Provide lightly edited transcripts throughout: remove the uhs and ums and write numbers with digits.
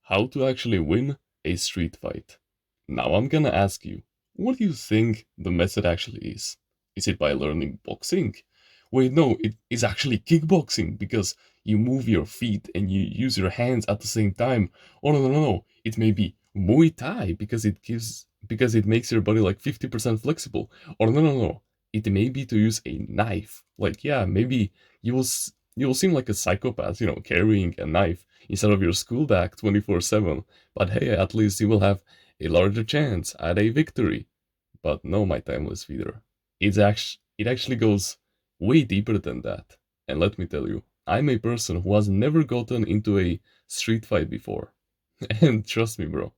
How to actually win a street fight. Now I'm gonna ask you, what do you think the method actually is? Is it by learning boxing? Wait, no, it is actually kickboxing because you move your feet and you use your hands at the same time. Oh no, no, no, no. It may be Muay Thai because it makes your body like 50% flexible. Or no, no, no. It may be to use a knife. Like yeah, maybe you will seem like a psychopath, carrying a knife instead of your school bag 24/7. But hey, at least you will have a larger chance at a victory. But no, my timeless feeder. It actually goes way deeper than that. And let me tell you, I'm a person who has never gotten into a street fight before. And trust me, bro,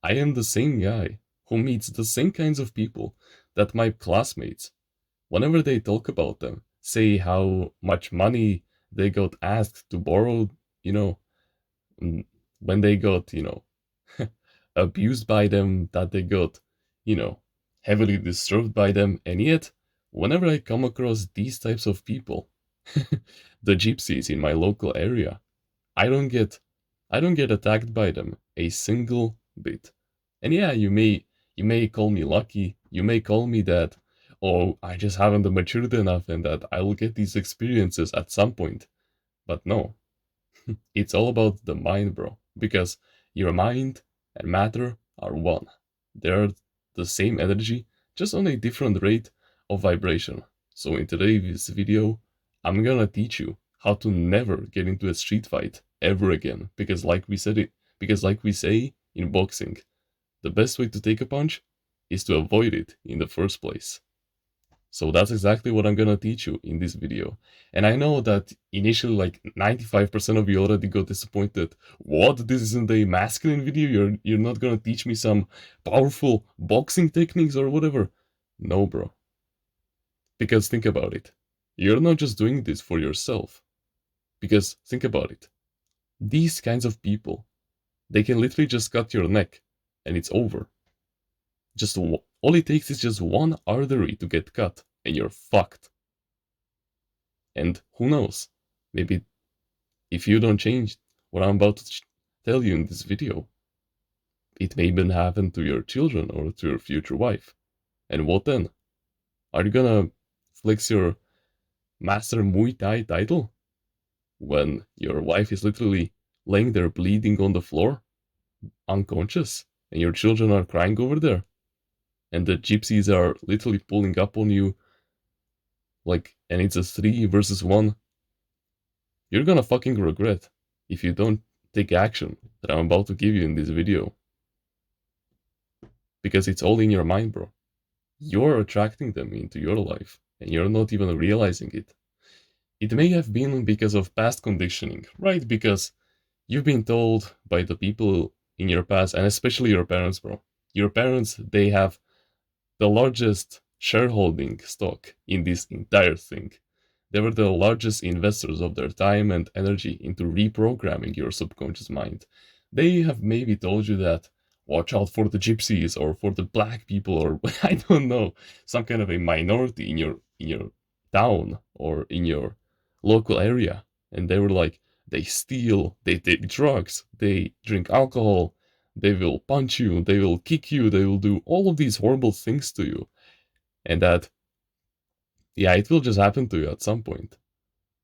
I am the same guy who meets the same kinds of people that my classmates, whenever they talk about them, say how much money they got asked to borrow, you know, mm, when they got, abused by them, that they got, you know, heavily disturbed by them. And yet, whenever I come across these types of people, the gypsies in my local area, I don't get I don't get attacked by them a single bit. And yeah, you may call me lucky, you may call me that, oh, I just haven't matured enough and that I will get these experiences at some point. But no, it's all about the mind, bro. Because your mind and matter are one. They're the same energy, just on a different rate of vibration. So in today's video, I'm gonna teach you how to never get into a street fight ever again. Because like we say in boxing, the best way to take a punch is to avoid it in the first place. So that's exactly what I'm gonna teach you in this video. And I know that initially like 95% of you already got disappointed. What? This isn't a masculine video? You're not gonna teach me some powerful boxing techniques or whatever? No, bro. Because think about it. You're not just doing this for yourself. Because think about it. These kinds of people, they can literally just cut your neck and it's over. All it takes is just one artery to get cut and you're fucked. And who knows? Maybe if you don't change what I'm about to tell you in this video, it may even happen to your children or to your future wife. And what then? Are you gonna flex your Master Muay Thai title when your wife is literally laying there bleeding on the floor, unconscious, and your children are crying over there? And the gypsies are literally pulling up on you, and it's a 3 versus 1. You're gonna fucking regret if you don't take action that I'm about to give you in this video. Because it's all in your mind, bro. You're attracting them into your life, and you're not even realizing it. It may have been because of past conditioning, right? Because you've been told by the people in your past, and especially your parents, bro. Your parents, they have the largest shareholding stock in this entire thing. They were the largest investors of their time and energy into reprogramming your subconscious mind. They have maybe told you that watch out for the gypsies or for the black people or I don't know, some kind of a minority in your town or in your local area. And they were like, they steal, they take drugs, they drink alcohol, they will punch you, they will kick you, they will do all of these horrible things to you. And that, yeah, it will just happen to you at some point.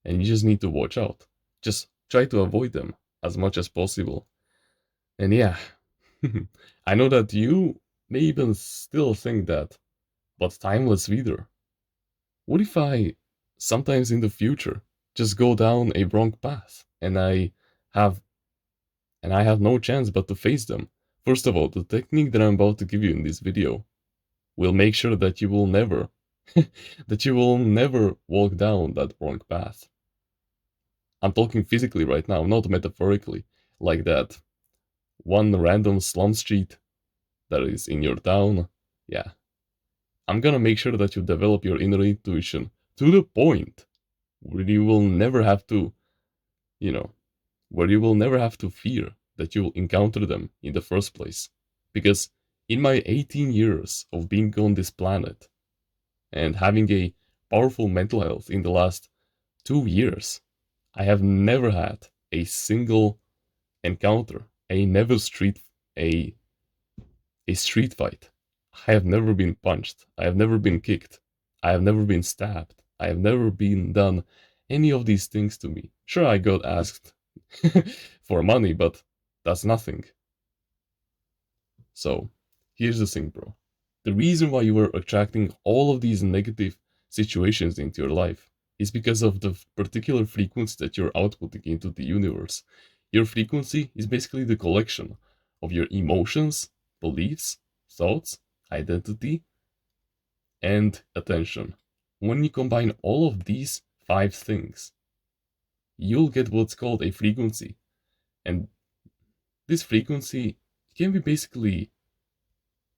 And you just need to watch out. Just try to avoid them as much as possible. And yeah, I know that you may even still think that, but timeless reader, what if I sometimes in the future just go down a wrong path have and I have no chance but to face them? First of all, the technique that I'm about to give you in this video will make sure that you will never that you will never walk down that wrong path. I'm talking physically right now, not metaphorically, like that one random slum street that is in your town. Yeah, I'm gonna make sure that you develop your inner intuition to the point where you will never have to, you know, where you will never have to fear that you will encounter them in the first place. Because in my 18 years of being on this planet and having a powerful mental health in the last 2 years, I have never had a single encounter, I never a a street fight. I have never been punched. I have never been kicked. I have never been stabbed. I have never been done any of these things to me. Sure, I got asked for money, but that's nothing. So, here's the thing, bro. The reason why you are attracting all of these negative situations into your life is because of the particular frequency that you're outputting into the universe. Your frequency is basically the collection of your emotions, beliefs, thoughts, identity, and attention. When you combine all of these 5 things, you'll get what's called a frequency. And this frequency can be basically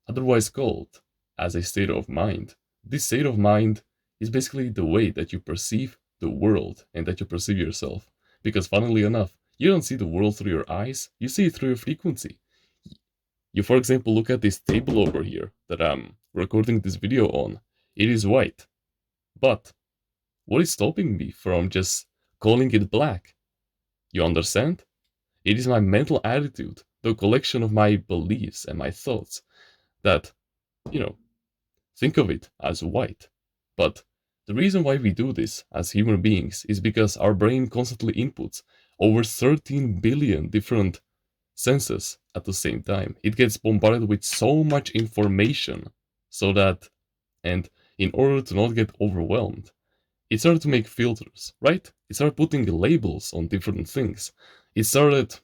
otherwise called as a state of mind. This state of mind is basically the way that you perceive the world and that you perceive yourself. Because funnily enough, you don't see the world through your eyes, you see it through your frequency. You, for example, look at this table over here that I'm recording this video on. It is white. But what is stopping me from just calling it black? You understand? It is my mental attitude, the collection of my beliefs and my thoughts that, you know, think of it as white. But the reason why we do this as human beings is because our brain constantly inputs over 13 billion different senses at the same time. It gets bombarded with so much information so that, and in order to not get overwhelmed, it started to make filters, right? It started putting labels on different things. It started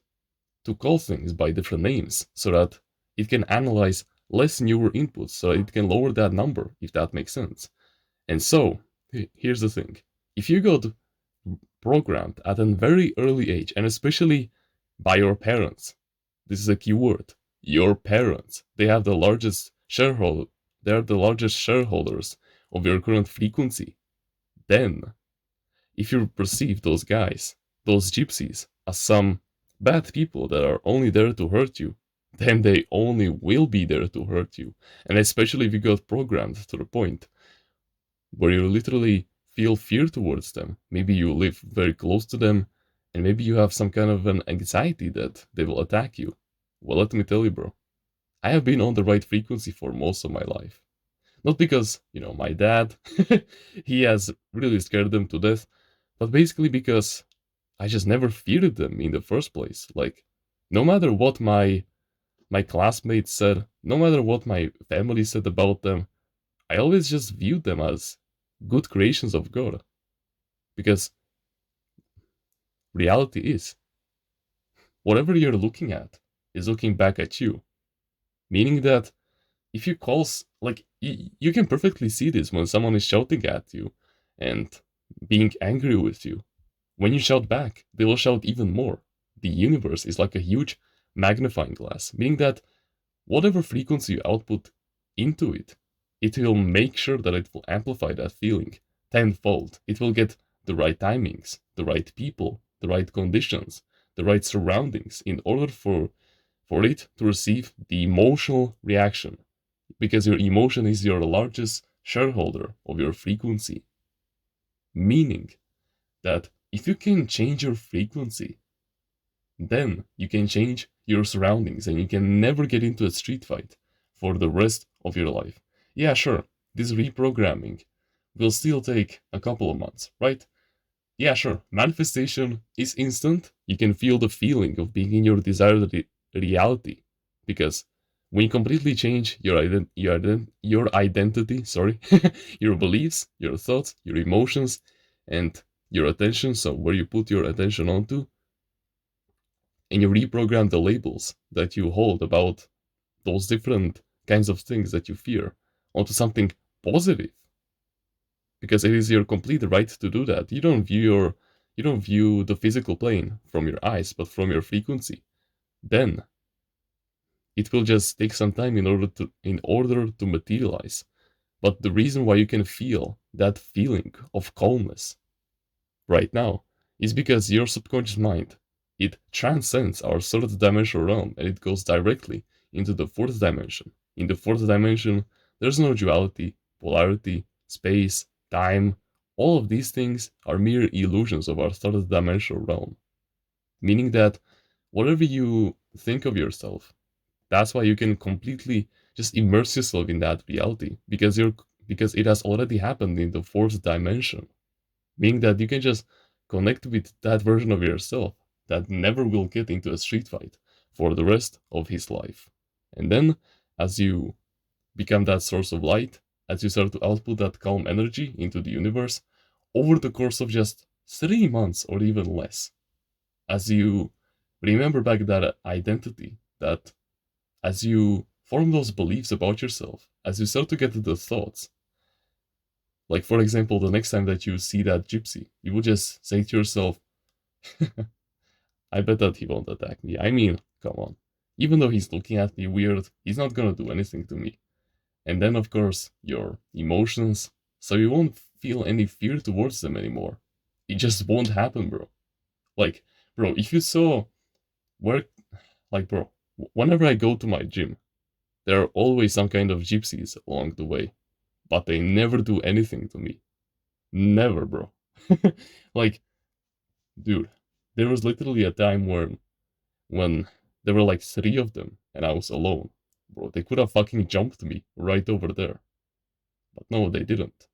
to call things by different names so that it can analyze less newer inputs so it can lower that number, if that makes sense. And so, here's the thing. If you got programmed at a very early age, and especially by your parents, this is a key word, your parents, they have the largest shareholder, they're the largest shareholders of your current frequency. Then, if you perceive those guys, those gypsies, as some bad people that are only there to hurt you, then they only will be there to hurt you. And especially if you got programmed to the point where you literally feel fear towards them. Maybe you live very close to them, and maybe you have some kind of an anxiety that they will attack you. Well, let me tell you, bro, I have been on the right frequency for most of my life. Not because, my dad, he has really scared them to death, but basically because I just never feared them in the first place. Like, no matter what my classmates said, no matter what my family said about them, I always just viewed them as good creations of God. Because reality is, whatever you're looking at is looking back at you. Meaning that if you call, like, you can perfectly see this when someone is shouting at you and being angry with you. When you shout back, they will shout even more. The universe is like a huge magnifying glass, meaning that whatever frequency you output into it, it will make sure that it will amplify that feeling tenfold. It will get the right timings, the right people, the right conditions, the right surroundings in order for it to receive the emotional reaction. Because your emotion is your largest shareholder of your frequency. Meaning that if you can change your frequency, then you can change your surroundings and you can never get into a street fight for the rest of your life. Yeah, sure, this reprogramming will still take a couple of months, right? Yeah, sure, manifestation is instant. You can feel the feeling of being in your desired reality because when you completely change your identity, sorry, your beliefs, your thoughts, your emotions, and your attention, so where you put your attention onto, and you reprogram the labels that you hold about those different kinds of things that you fear onto something positive, because it is your complete right to do that. You don't view the physical plane from your eyes, but from your frequency. Then it will just take some time in order to materialize. But the reason why you can feel that feeling of calmness right now is because your subconscious mind, it transcends our third dimensional realm and it goes directly into the fourth dimension. In the fourth dimension, there's no duality, polarity, space, time. All of these things are mere illusions of our third dimensional realm. Meaning that whatever you think of yourself. That's why you can completely just immerse yourself in that reality because it has already happened in the fourth dimension, meaning that you can just connect with that version of yourself that never will get into a street fight for the rest of his life. And then, as you become that source of light, as you start to output that calm energy into the universe, over the course of just 3 months or even less, as you remember back that identity, that as you form those beliefs about yourself, as you start to get the thoughts, like for example, the next time that you see that gypsy, you would just say to yourself, I bet that he won't attack me. I mean, come on. Even though he's looking at me weird, he's not gonna do anything to me. And then, of course, your emotions, so you won't feel any fear towards them anymore. It just won't happen, bro. Like, bro, if you saw where, like, bro, whenever I go to my gym, there are always some kind of gypsies along the way, but they never do anything to me. Never, bro. Like, dude, there was literally a time when there were like three of them and I was alone. Bro, they could have fucking jumped me right over there. But no, they didn't.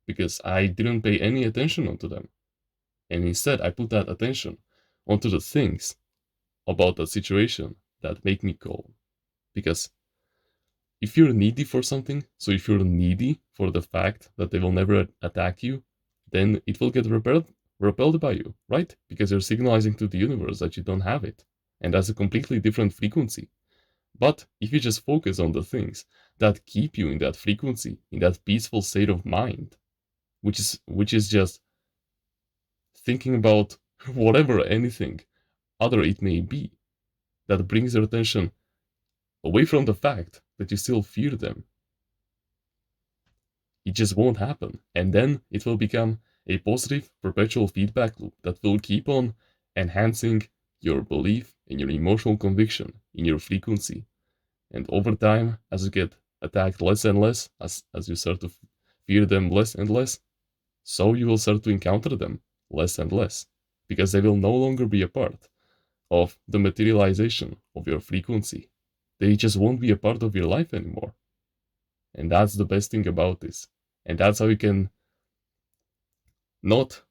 Because I didn't pay any attention onto them. And instead I put that attention onto the things about the situation that make me calm. Because if you're needy for something, so if you're needy for the fact that they will never attack you, then it will get repelled by you, right? Because you're signalizing to the universe that you don't have it. And that's a completely different frequency. But if you just focus on the things that keep you in that frequency, in that peaceful state of mind, which is just thinking about whatever anything other it may be, that brings your attention away from the fact that you still fear them, it just won't happen. And then it will become a positive, perpetual feedback loop that will keep on enhancing your belief and your emotional conviction in your frequency. And over time, as you get attacked less and less, as you start to fear them less and less, so you will start to encounter them less and less, because they will no longer be a part of the materialization of your frequency. They just won't be a part of your life anymore. And that's the best thing about this. And that's how you can not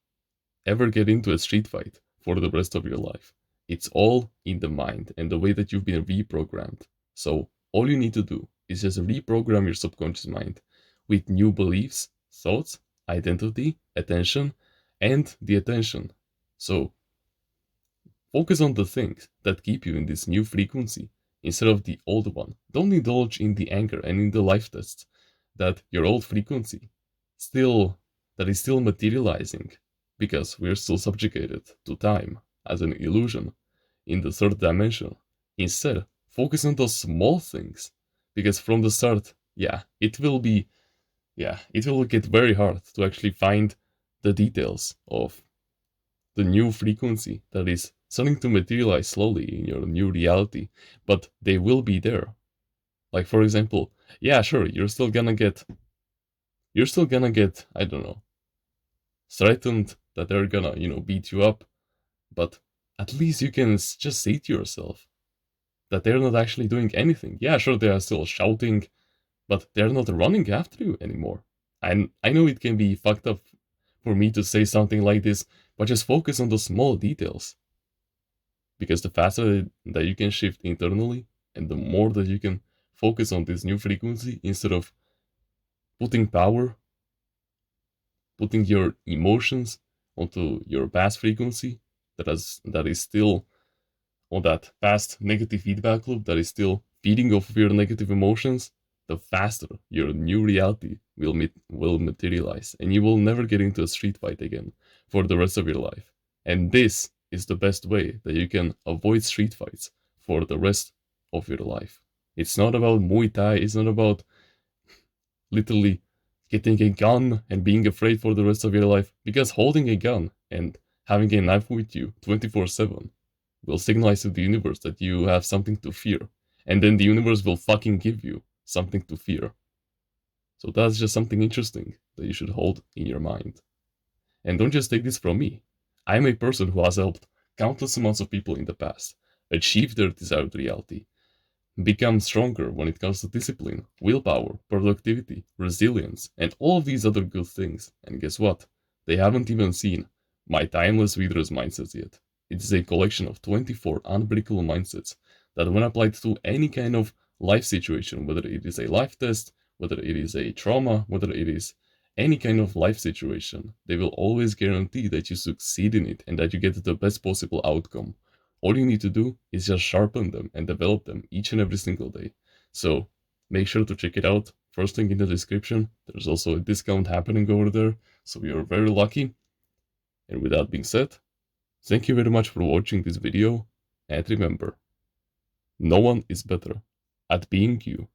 ever get into a street fight for the rest of your life. It's all in the mind and the way that you've been reprogrammed. So all you need to do is just reprogram your subconscious mind with new beliefs, thoughts, identity, attention, and the attention. So focus on the things that keep you in this new frequency instead of the old one. Don't indulge in the anger and in the life tests that your old frequency still that is still materializing, because we're still subjugated to time as an illusion in the third dimension. Instead, focus on those small things, because from the start, it will get very hard to actually find the details of the new frequency that is starting to materialize slowly in your new reality, but they will be there. Like for example, sure, you're still gonna get, I don't know, threatened that they're gonna, beat you up, but at least you can just say to yourself that they're not actually doing anything. Yeah, sure, they are still shouting, but they're not running after you anymore. And I know it can be fucked up for me to say something like this, but just focus on the small details. Because the faster that you can shift internally, and the more that you can focus on this new frequency instead of putting putting your emotions onto your past frequency that is still on that past negative feedback loop that is still feeding off of your negative emotions, the faster your new reality will materialize, and you will never get into a street fight again for the rest of your life. And this is the best way that you can avoid street fights for the rest of your life. It's not about Muay Thai, it's not about literally getting a gun and being afraid for the rest of your life, because holding a gun and having a knife with you 24/7 will signalize to the universe that you have something to fear, and then the universe will fucking give you something to fear. So that's just something interesting that you should hold in your mind. And don't just take this from me. I'm a person who has helped countless amounts of people in the past, achieve their desired reality, become stronger when it comes to discipline, willpower, productivity, resilience, and all of these other good things. And guess what? They haven't even seen my timeless reader's mindsets yet. It is a collection of 24 unbreakable mindsets that, when applied to any kind of life situation, whether it is a life test, whether it is a trauma, whether it is any kind of life situation, they will always guarantee that you succeed in it and that you get the best possible outcome. All you need to do is just sharpen them and develop them each and every single day. So make sure to check it out. First link in the description. There's also a discount happening over there, so you're very lucky. And with that being said, thank you very much for watching this video, and remember, no one is better at being you